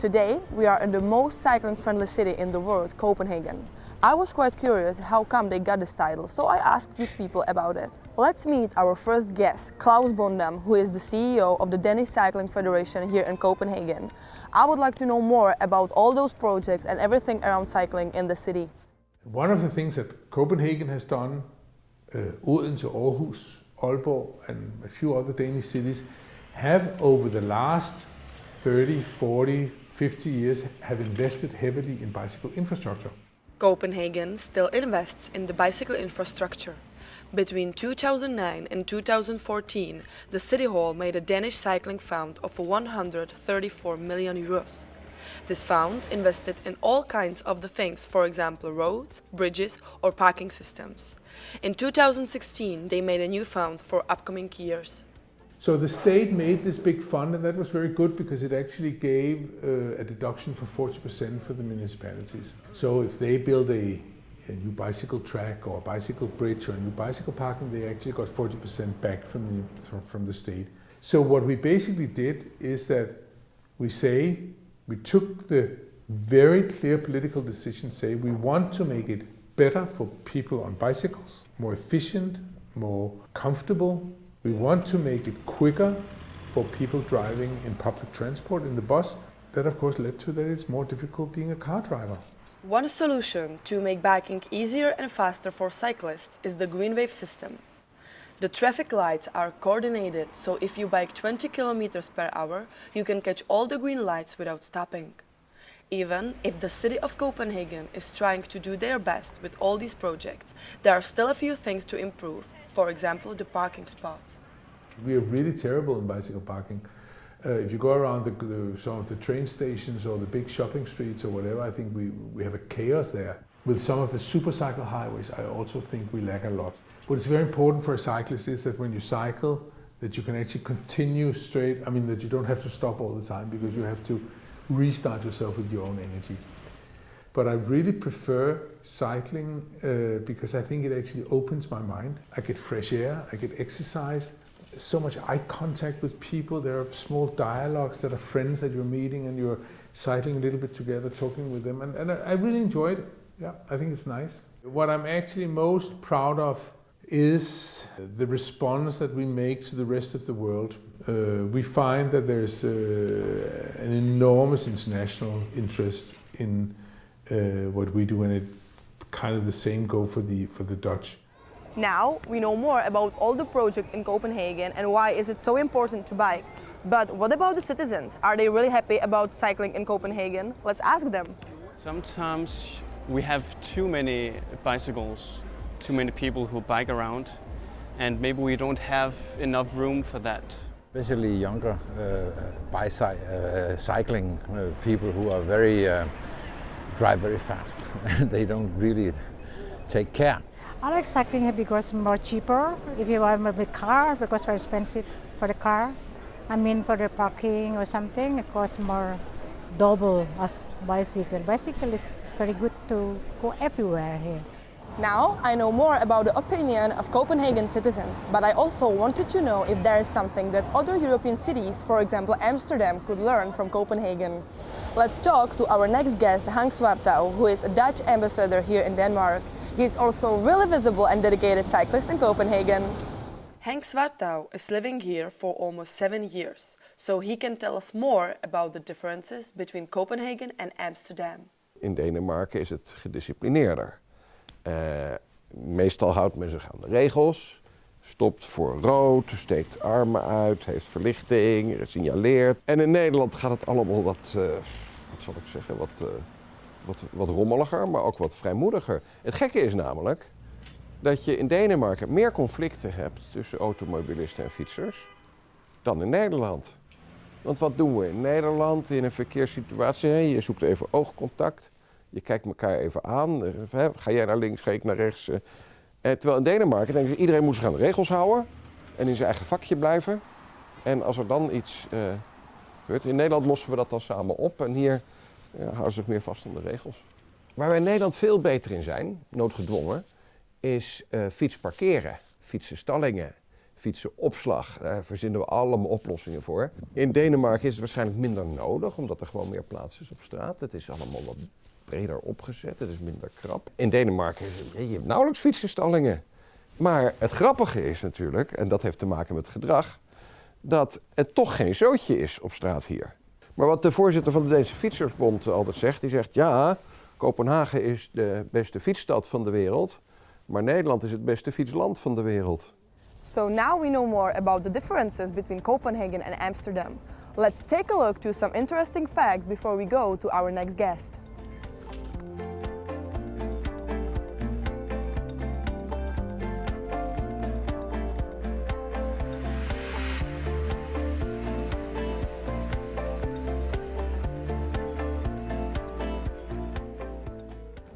Today, we are in the most cycling-friendly city in the world, Copenhagen. I was quite curious how come they got this title, so I asked few people about it. Let's meet our first guest, Klaus Bondam, who is the CEO of the Danish Cycling Federation here in Copenhagen. I would like to know more about all those projects and everything around cycling in the city. One of the things that Copenhagen has done, Odense, Aarhus, Aalborg and a few other Danish cities have over the last 30, 40, 50 years have invested heavily in bicycle infrastructure. Copenhagen still invests in the bicycle infrastructure. Between 2009 and 2014, the City Hall made a Danish cycling fund of 134 million euros. This fund invested in all kinds of the things, for example roads, bridges or parking systems. In 2016, they made a new fund for upcoming years. So the state made this big fund, and that was very good because it actually gave a deduction for 40% for the municipalities. So if they build a new bicycle track or a bicycle bridge or a new bicycle parking, they actually got 40% back from the state. So what we basically did is that we took the very clear political decision, say we want to make it better for people on bicycles, more efficient, more comfortable. We want to make it quicker for people driving in public transport, in the bus. That of course led to that it's more difficult being a car driver. One solution to make biking easier and faster for cyclists is the green wave system. The traffic lights are coordinated, so if you bike 20 kilometers per hour, you can catch all the green lights without stopping. Even if the city of Copenhagen is trying to do their best with all these projects, there are still a few things to improve. For example, the parking spots. We are really terrible in bicycle parking. If you go around some of the train stations or the big shopping streets or whatever, I think we have a chaos there. With some of the supercycle highways, I also think we lack a lot. What is very important for a cyclist is that when you cycle, that you can actually continue straight. I mean, that you don't have to stop all the time because you have to restart yourself with your own energy. But I really prefer cycling because I think it actually opens my mind. I get fresh air, I get exercise, so much eye contact with people. There are small dialogues that are friends that you're meeting and you're cycling a little bit together, talking with them. And I really enjoyed it. Yeah, I think it's nice. What I'm actually most proud of is the response that we make to the rest of the world. We find that there's an enormous international interest in what we do, and it kind of the same go for the Dutch. Now we know more about all the projects in Copenhagen and why is it so important to bike. But what about the citizens? Are they really happy about cycling in Copenhagen? Let's ask them. Sometimes we have too many bicycles, too many people who bike around, and maybe we don't have enough room for that. Especially younger cycling people who are drive very fast and they don't really take care. I like cycling because it's more cheaper. If you have a big car, because it's very expensive for the car. I mean for the parking or something, it costs more double as bicycle. Bicycle is very good to go everywhere here. Now I know more about the opinion of Copenhagen citizens, but I also wanted to know if there is something that other European cities, for example Amsterdam, could learn from Copenhagen. Let's talk to our next guest, Hank Zwartouw, who is a Dutch ambassador here in Denmark. He is also a really visible and dedicated cyclist in Copenhagen. Hank Zwartouw is living here for almost 7 years, so he can tell us more about the differences between Copenhagen and Amsterdam. In Denemarken is het gedisciplineerder. Meestal houdt men zich aan de regels, stopt voor rood, steekt armen uit, heeft verlichting, signaleert. En in Nederland gaat het allemaal wat zal ik zeggen, wat rommeliger, maar ook wat vrijmoediger. Het gekke is namelijk dat je in Denemarken meer conflicten hebt tussen automobilisten en fietsers dan in Nederland. Want wat doen we in Nederland in een verkeerssituatie? Je zoekt even oogcontact. Je kijkt elkaar even aan. Ga jij naar links, ga ik naar rechts. Terwijl in Denemarken denken ze, iedereen moet zich aan de regels houden. En in zijn eigen vakje blijven. En als er dan iets gebeurt, in Nederland lossen we dat dan samen op. En hier houden ze zich meer vast aan de regels. Waar wij in Nederland veel beter in zijn, noodgedwongen, is fiets parkeren. Fietsenstallingen, fietsenopslag. Daar verzinnen we allemaal oplossingen voor. In Denemarken is het waarschijnlijk minder nodig, omdat er gewoon meer plaats is op straat. Het is allemaal wat breder opgezet, het is minder krap. In Denemarken, je hebt nauwelijks fietsenstallingen. Maar het grappige is natuurlijk, en dat heeft te maken met gedrag, dat het toch geen zootje is op straat hier. Maar wat de voorzitter van de Deense Fietsersbond altijd zegt, die zegt ja, Kopenhagen is de beste fietsstad van de wereld, maar Nederland is het beste fietsland van de wereld. So now we know more about the differences between Copenhagen and Amsterdam. Let's take a look to some interesting facts before we go to our next guest.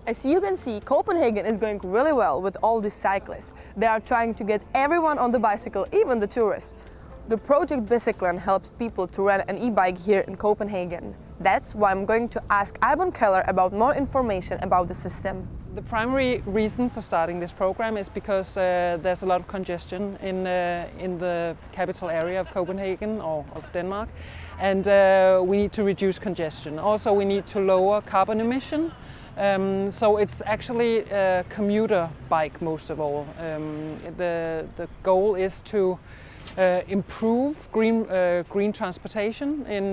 As you can see, Copenhagen is going really well with all these cyclists. They are trying to get everyone on the bicycle, even the tourists. The project Bicyklen helps people to rent an e-bike here in Copenhagen. That's why I'm going to ask Ivan Keller about more information about the system. The primary reason for starting this program is because there's a lot of congestion in the capital area of Copenhagen or of Denmark, and we need to reduce congestion. Also, we need to lower carbon emission. So it's actually a commuter bike most of all. The goal is to improve green transportation in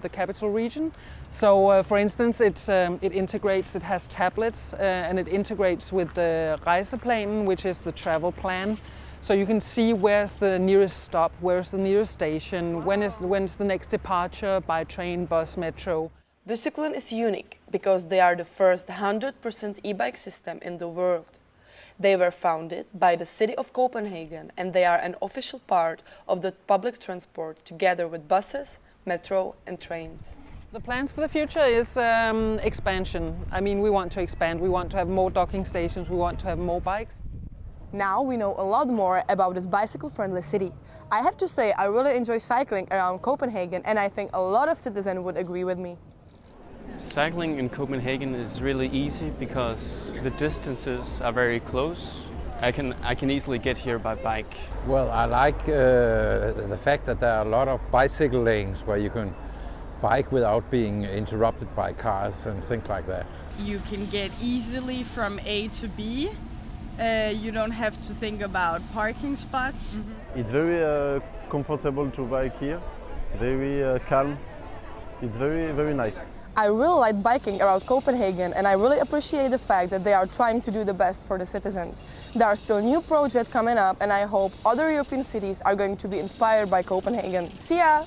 the capital region. So, for instance, it integrates. It has tablets and it integrates with the Reiseplanen, which is the travel plan. So you can see where's the nearest stop, where's the nearest station, when's the next departure by train, bus, metro. Bicyklen is unique because they are the first 100% e-bike system in the world. They were founded by the city of Copenhagen and they are an official part of the public transport together with buses, metro and trains. The plans for the future is expansion. I mean, we want to expand, we want to have more docking stations, we want to have more bikes. Now we know a lot more about this bicycle-friendly city. I have to say I really enjoy cycling around Copenhagen and I think a lot of citizens would agree with me. Cycling in Copenhagen is really easy because the distances are very close. I can easily get here by bike. Well, I like the fact that there are a lot of bicycle lanes where you can bike without being interrupted by cars and things like that. You can get easily from A to B. You don't have to think about parking spots. It's very comfortable to bike here, very calm. It's very, very nice. I really like biking around Copenhagen and I really appreciate the fact that they are trying to do the best for the citizens. There are still new projects coming up and I hope other European cities are going to be inspired by Copenhagen. See ya!